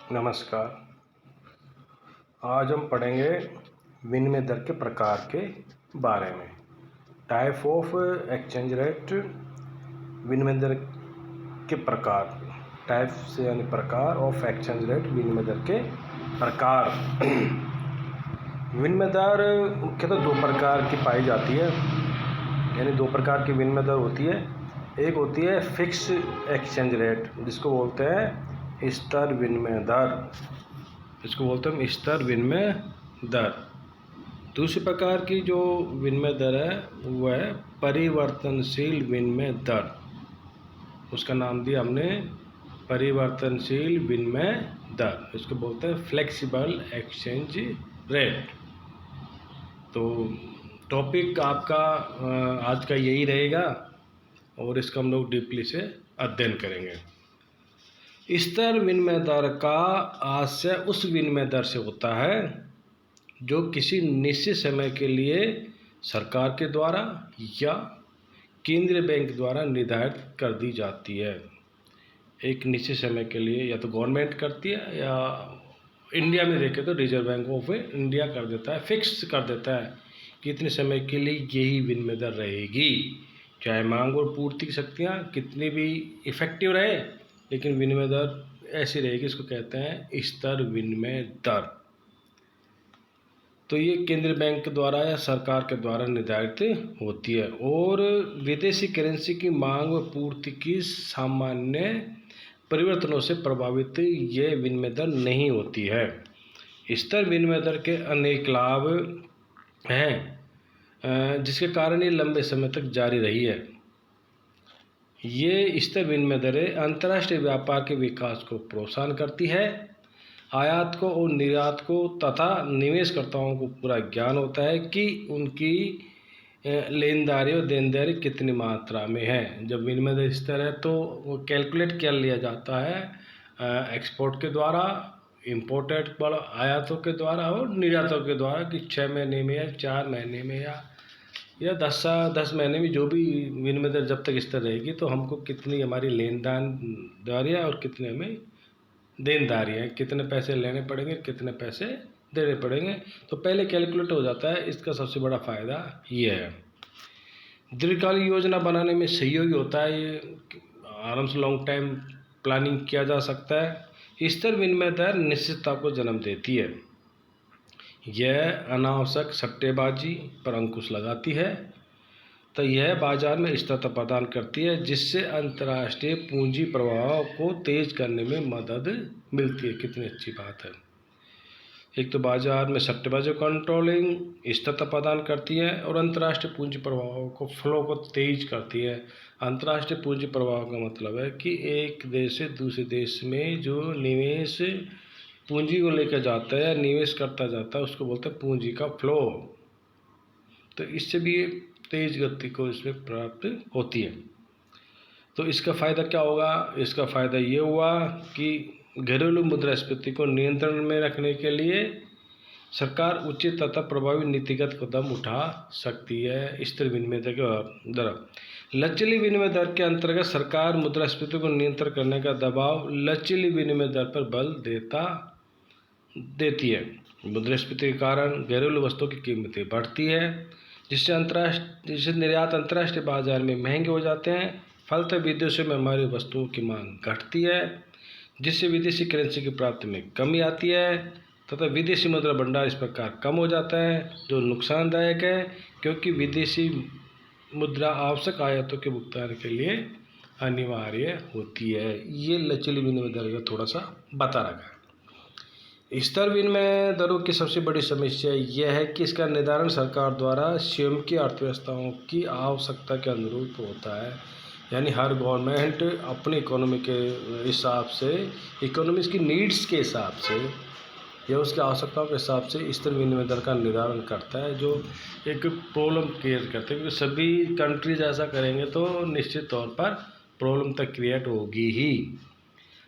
नमस्कार। आज हम पढ़ेंगे विनिमय दर के प्रकार के बारे में। टाइप ऑफ एक्सचेंज रेट, विनिमय दर के प्रकार। टाइप से यानी प्रकार, ऑफ एक्सचेंज रेट विनिमय दर के प्रकार। विनिमय दर मुख्यतः दो प्रकार की पाई जाती है, यानी दो प्रकार की विनिमय दर होती है। एक होती है फिक्स एक्सचेंज रेट, जिसको बोलते हैं स्थिर विनिमय दर, स्थिर विनिमय दर। दूसरी प्रकार की जो विनिमय दर है वह है परिवर्तनशील विनिमय दर। उसका नाम दिया हमने परिवर्तनशील विनिमय दर, इसको बोलते हैं फ्लेक्सिबल एक्सचेंज रेट। तो टॉपिक आपका आज का यही रहेगा और इसका हम लोग डीपली से अध्ययन करेंगे। स्थिर विनिमय दर का आशय उस विनिमय दर से होता है जो किसी निश्चित समय के लिए सरकार के द्वारा या केंद्रीय बैंक द्वारा निर्धारित कर दी जाती है। एक निश्चित समय के लिए या तो गवर्नमेंट करती है या इंडिया में देखें तो रिजर्व बैंक ऑफ इंडिया कर देता है, फिक्स कर देता है कि इतने समय के लिए यही विनिमय दर रहेगी। चाहे मांग और पूर्ति की शक्तियाँ कितनी भी इफेक्टिव रहे, लेकिन विनिमय दर ऐसी रहेगी। इसको कहते हैं स्थिर विनिमय दर। तो ये केंद्रीय बैंक द्वारा या सरकार के द्वारा निर्धारित होती है और विदेशी करेंसी की मांग व पूर्ति की सामान्य परिवर्तनों से प्रभावित ये विनिमय दर नहीं होती है। स्थिर विनिमय दर के अनेक लाभ हैं जिसके कारण ये लंबे समय तक जारी रही है। ये स्थिर विनिमय दरें अंतर्राष्ट्रीय व्यापार के विकास को प्रोत्साहन करती है। आयात को और निर्यात को तथा निवेशकर्ताओं को पूरा ज्ञान होता है कि उनकी लेनदारी और देनदारी कितनी मात्रा में है। जब विनिमय दर स्थिर है तो वो कैलकुलेट कर लिया जाता है एक्सपोर्ट के द्वारा, इम्पोर्टेड आयातों के द्वारा और निर्यातों के द्वारा कि 6 महीने में या 4 महीने में या 10 महीने में जो भी विनिमय दर जब तक स्थिर रहेगी तो हमको कितनी हमारी लेनदारियाँ और कितने हमें देनदारियाँ, कितने पैसे लेने पड़ेंगे, कितने पैसे देने पड़ेंगे, तो पहले कैलकुलेट हो जाता है। इसका सबसे बड़ा फ़ायदा ये है। दीर्घकालिक योजना बनाने में सहयोगी होता है। ये आराम से लॉन्ग टाइम प्लानिंग किया जा सकता है। स्थिर विनिमय दर निश्चितता को जन्म देती है। यह अनावश्यक सट्टेबाजी पर अंकुश लगाती है। तो यह बाजार में स्थिरता प्रदान करती है जिससे अंतर्राष्ट्रीय पूंजी प्रवाह को तेज करने में मदद मिलती है। कितनी अच्छी बात है। एक तो बाजार में सट्टेबाजी कंट्रोलिंग स्थिरता प्रदान करती है और अंतर्राष्ट्रीय पूंजी प्रवाह को फ्लो को तेज करती है। अंतर्राष्ट्रीय पूंजी प्रवाह का मतलब है कि एक देश से दूसरे देश में जो निवेश पूंजी को लेकर जाता है या निवेश करता जाता है उसको बोलते हैं पूंजी का फ्लो। तो इससे भी तेज गति को इसमें प्राप्त होती है। तो इसका फ़ायदा क्या होगा? इसका फ़ायदा ये हुआ कि घरेलू मुद्रास्फीति को नियंत्रण में रखने के लिए सरकार उचित तथा प्रभावी नीतिगत कदम उठा सकती है। स्थिर विनिमय दर, लचीली विनिमय दर के अंतर्गत सरकार मुद्रास्फीति को नियंत्रण करने का दबाव लचीली विनिमय दर पर बल देती है। मुद्रास्फीति के कारण घरेलू वस्तुओं की कीमतें बढ़ती है जिससे निर्यात अंतर्राष्ट्रीय बाजार में महंगे हो जाते हैं। फलतः विदेशों में हमारी वस्तुओं की मांग घटती है जिससे विदेशी करेंसी की प्राप्ति में कमी आती है तथा विदेशी मुद्रा भंडार इस प्रकार कम हो जाता है जो नुकसानदायक है क्योंकि विदेशी मुद्रा आवश्यक आयातों के भुगतान के लिए अनिवार्य होती है। ये लचीली विनिमय दर का थोड़ा सा बता रखा है। स्थिर विनिमय दरों की सबसे बड़ी समस्या यह है कि इसका निर्धारण सरकार द्वारा स्वयं की अर्थव्यवस्थाओं की आवश्यकता के अनुरूप होता है। यानी हर गवर्नमेंट अपनी इकोनॉमी के हिसाब से, इकोनॉमिक्स की नीड्स के हिसाब से या उसकी आवश्यकताओं के हिसाब से स्थिर विनिमय दर का निर्धारण करता है, जो एक प्रॉब्लम क्रिएट करते हैं। क्योंकि सभी कंट्रीज ऐसा करेंगे तो निश्चित तौर पर प्रॉब्लम तक क्रिएट होगी ही।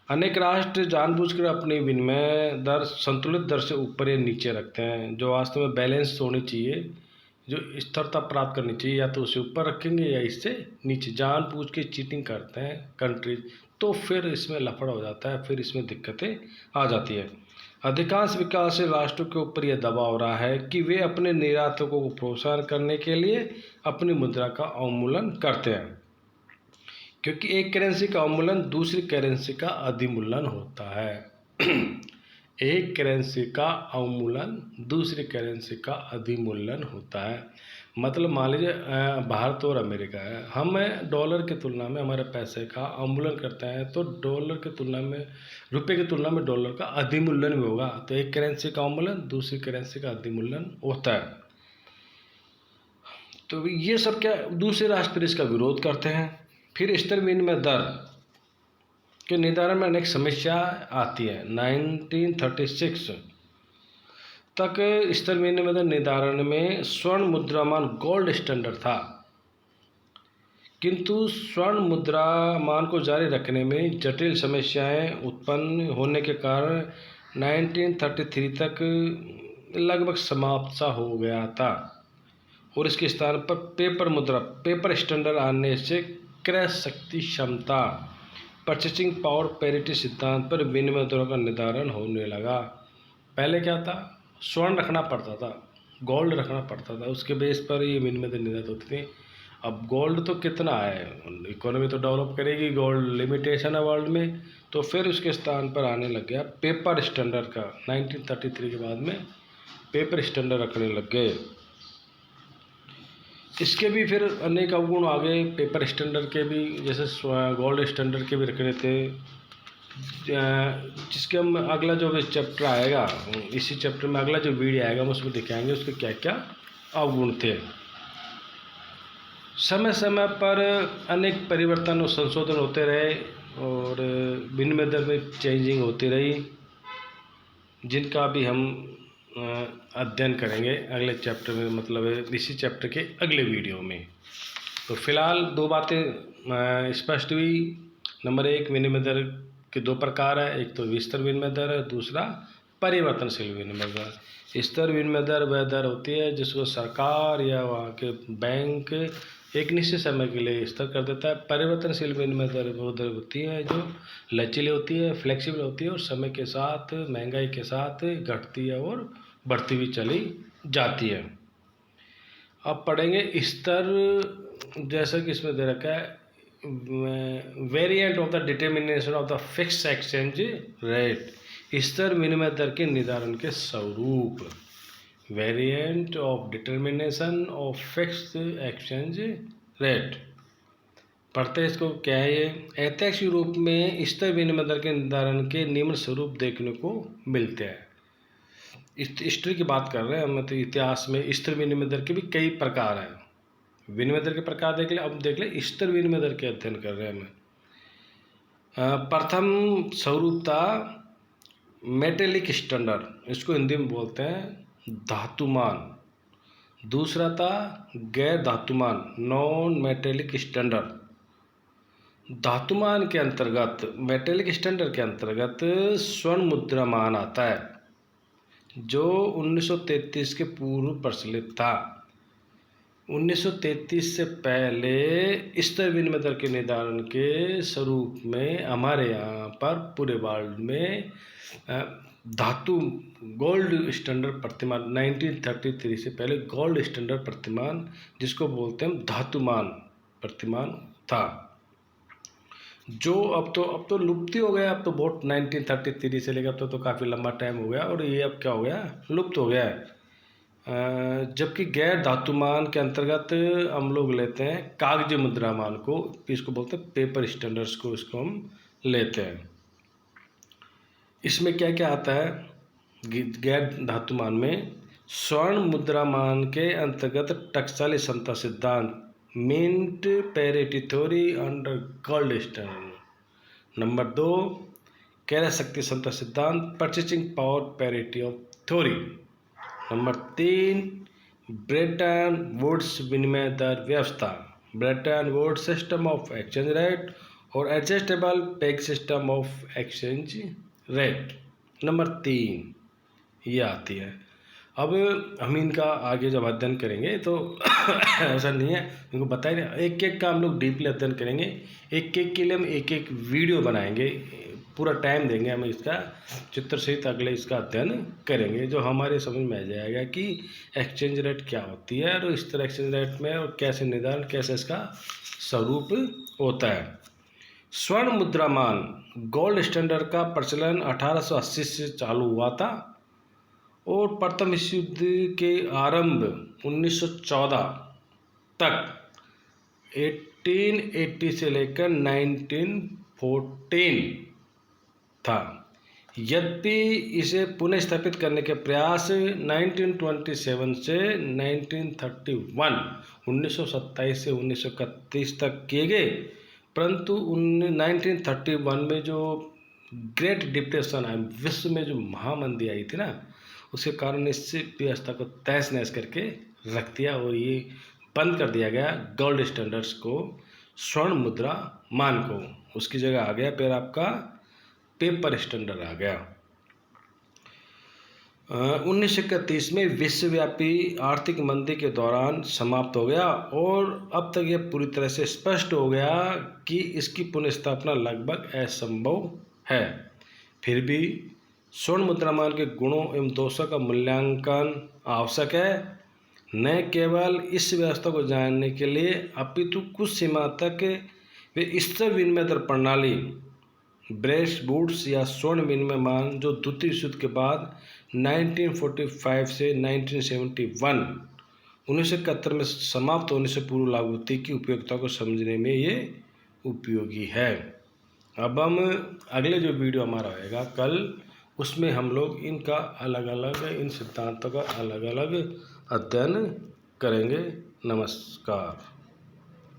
अनेक राष्ट्र जानबूझकर अपनी विनिमय दर संतुलित दर से ऊपर या नीचे रखते हैं, जो वास्तव में बैलेंस होनी चाहिए, जो स्थिरता प्राप्त करनी चाहिए। या तो उसे ऊपर रखेंगे या इससे नीचे, जानबूझ के चीटिंग करते हैं कंट्रीज तो फिर इसमें लफड़ा हो जाता है, फिर इसमें दिक्कतें आ जाती है। अधिकांश विकासशील राष्ट्रों के ऊपर यह दबाव रहा है कि वे अपने निर्यातकों को प्रोत्साहन करने के लिए अपनी मुद्रा का अवमूल्यन करते हैं, क्योंकि एक करेंसी का अवमूल्यन दूसरी करेंसी का अधिमूल्यन होता है। एक करेंसी का अवमूल्यन दूसरी करेंसी का अधिमूल्यन होता है। मतलब मान लीजिए भारत और अमेरिका है, हम डॉलर की तुलना में हमारे पैसे का अवमूल्यन करते हैं, तो डॉलर की तुलना में, रुपए की तुलना में डॉलर का अधिमूल्यन भी होगा। तो एक करेंसी का अवमूल्यन दूसरी करेंसी का अधिमूल्यन होता है। तो ये सब क्या, दूसरे राष्ट्र इसका विरोध करते हैं। फिर स्थिर विनिमय दर के निर्धारण में अनेक समस्या आती है। 1936 तक स्थिर विनिमय दर निर्धारण में स्वर्ण मुद्रामान गोल्ड स्टैंडर्ड था, किंतु स्वर्ण मुद्रामान को जारी रखने में जटिल समस्याएं उत्पन्न होने के कारण 1933 तक लगभग समाप्त सा हो गया था, और इसके स्थान पर पेपर स्टैंडर्ड आने से क्रय शक्ति क्षमता परचेसिंग पावर पैरिटी सिद्धांत पर विनिमय दरों का निर्धारण होने लगा। पहले क्या था, स्वर्ण रखना पड़ता था, गोल्ड रखना पड़ता था, उसके बेस पर ये विनिमय दर निर्धारित होती थी। अब गोल्ड तो कितना है, इकोनॉमी तो डेवलप करेगी, गोल्ड लिमिटेशन है वर्ल्ड में, तो फिर उसके स्थान पर आने लग गया पेपर स्टैंडर्ड का। 1933 के बाद में पेपर स्टैंडर्ड रखने लग गए। इसके भी फिर अनेक अवगुण आ गए पेपर स्टैंडर्ड के भी, जैसे गोल्ड स्टैंडर्ड के भी रखने थे, जिसके हम अगला जो चैप्टर आएगा, इसी चैप्टर में अगला जो वीडियो आएगा हम उसमें दिखाएंगे उसके क्या क्या अवगुण थे। समय समय पर अनेक परिवर्तन और संशोधन होते रहे और विनिमय दर में चेंजिंग होती रही, जिनका भी हम अध्ययन करेंगे अगले चैप्टर में, मतलब इसी चैप्टर के अगले वीडियो में। तो फिलहाल दो बातें स्पष्ट हुई। नंबर 1, विनिमय दर के दो प्रकार है, एक तो स्थिर विनिमय दर है, दूसरा परिवर्तनशील विनिमय दर। स्थिर विनिमय दर वह दर होती है जिसको सरकार या वहाँ के बैंक एक निश्चित समय के लिए स्थिर कर देता है। परिवर्तनशील विनिमय दर वो दर होती है जो लचीली होती है, फ्लेक्सिबल होती है और समय के साथ, महंगाई के साथ घटती है और बढ़ती हुई चली जाती है। अब पढ़ेंगे स्तर, जैसा कि इसमें दे रखा है, variant of the determination of the fix exchange rate, स्तर विनिमय दर के निर्धारण के स्वरूप। Variant of determination of fix exchange rate पढ़ते हैं इसको, क्या है ये। ऐतिहासिक रूप में स्तर विनिमय दर के निर्धारण के निम्न स्वरूप देखने को मिलते हैं। हिस्ट्री की बात कर रहे हैं हम, तो इतिहास में स्थिर विनिमय दर के भी कई प्रकार हैं। विनिमय दर के प्रकार देख ले, अब देख ले स्थिर विनिमय दर के अध्ययन कर रहे हैं हम। प्रथम स्वरूप था मेटेलिक स्टैंडर्ड, इसको हिंदी में बोलते हैं धातुमान। दूसरा था गैर धातुमान, नॉन मेटेलिक स्टैंडर्ड। धातुमान के अंतर्गत, मेटेलिक स्टैंडर्ड के अंतर्गत स्वर्ण मुद्रामान आता है, जो 1933 के पूर्व प्रचलित था। 1933 से पहले स्थिर विनिमय दर के निर्धारण के स्वरूप में हमारे यहाँ पर पूरे वर्ल्ड में धातु गोल्ड स्टैंडर्ड प्रतिमान, 1933 से पहले गोल्ड स्टैंडर्ड प्रतिमान जिसको बोलते हैं धातुमान प्रतिमान था, जो अब तो लुप्त ही हो गया। अब तो बहुत 1933 से लेकर अब तो काफ़ी लंबा टाइम हो गया और ये अब क्या हो गया, लुप्त हो गया है। जबकि गैर धातुमान के अंतर्गत हम लोग लेते हैं कागजी मुद्रामान को, इसको बोलते हैं पेपर स्टैंडर्ड्स को, इसको हम लेते हैं। इसमें क्या क्या आता है, गैर धातुमान में स्वर्ण मुद्रामान के अंतर्गत टकसाली समता सिद्धांत, mint parity theory under gold standard. Number 2, क्रय शक्ति समता सिद्धांत, purchasing power parity of theory. Number 3, Bretton Woods विनिमय दर व्यवस्था, Bretton Woods system of exchange rate और adjustable peg system of exchange rate. Number 3 ये आती है। अब हम इनका आगे जब अध्ययन करेंगे तो ऐसा नहीं है, इनको बताया नहीं, एक एक का हम लोग डीपली अध्ययन करेंगे, एक एक के लिए हम एक एक वीडियो बनाएंगे, पूरा टाइम देंगे हम इसका चित्र सहित अगले इसका अध्ययन करेंगे, जो हमारे समझ में आ जाएगा कि एक्सचेंज रेट क्या होती है और इस तरह एक्सचेंज रेट में और कैसे निर्धारण, कैसे इसका स्वरूप होता है। स्वर्ण मुद्रामान गोल्ड स्टैंडर्ड का प्रचलन 1880 से चालू हुआ था और प्रथम विश्व युद्ध के आरंभ 1914 तक 1880 से लेकर 1914 था। यद्यपि इसे पुनः स्थापित करने के प्रयास 1927 से 1927 से 1931 तक किए गए, परंतु 1931 में जो ग्रेट डिप्रेशन है, विश्व में जो महामंदी आई थी ना, उसके कारण इस व्यवस्था को तहस नहस करके रख दिया और ये बंद कर दिया गया गोल्ड स्टैंडर्ड्स को, स्वर्ण मुद्रा मान को। उसकी जगह आ गया फिर आपका पेपर स्टैंडर्ड आ गया। 1931 में विश्वव्यापी आर्थिक मंदी के दौरान समाप्त हो गया और अब तक यह पूरी तरह से स्पष्ट हो गया कि इसकी पुनर्स्थापना लगभग असंभव है। फिर भी स्वर्ण मुद्रामान के गुणों एवं दोषों का मूल्यांकन आवश्यक है, न केवल इस व्यवस्था को जानने के लिए अपितु कुछ सीमा तक वे स्तर विनिमय दर प्रणाली ब्रेस्ट बूट्स या स्वर्ण विनिमय मान जो द्वितीय विश्व युद्ध के बाद 1945 से 1971 में समाप्त होने से पूर्व लागू थी की उपयोगिता को समझने में ये उपयोगी है। अब हम अगले जो वीडियो हमारा होगा कल, उसमें हम लोग इनका अलग अलग, इन सिद्धांतों का अलग अलग अध्ययन करेंगे। नमस्कार।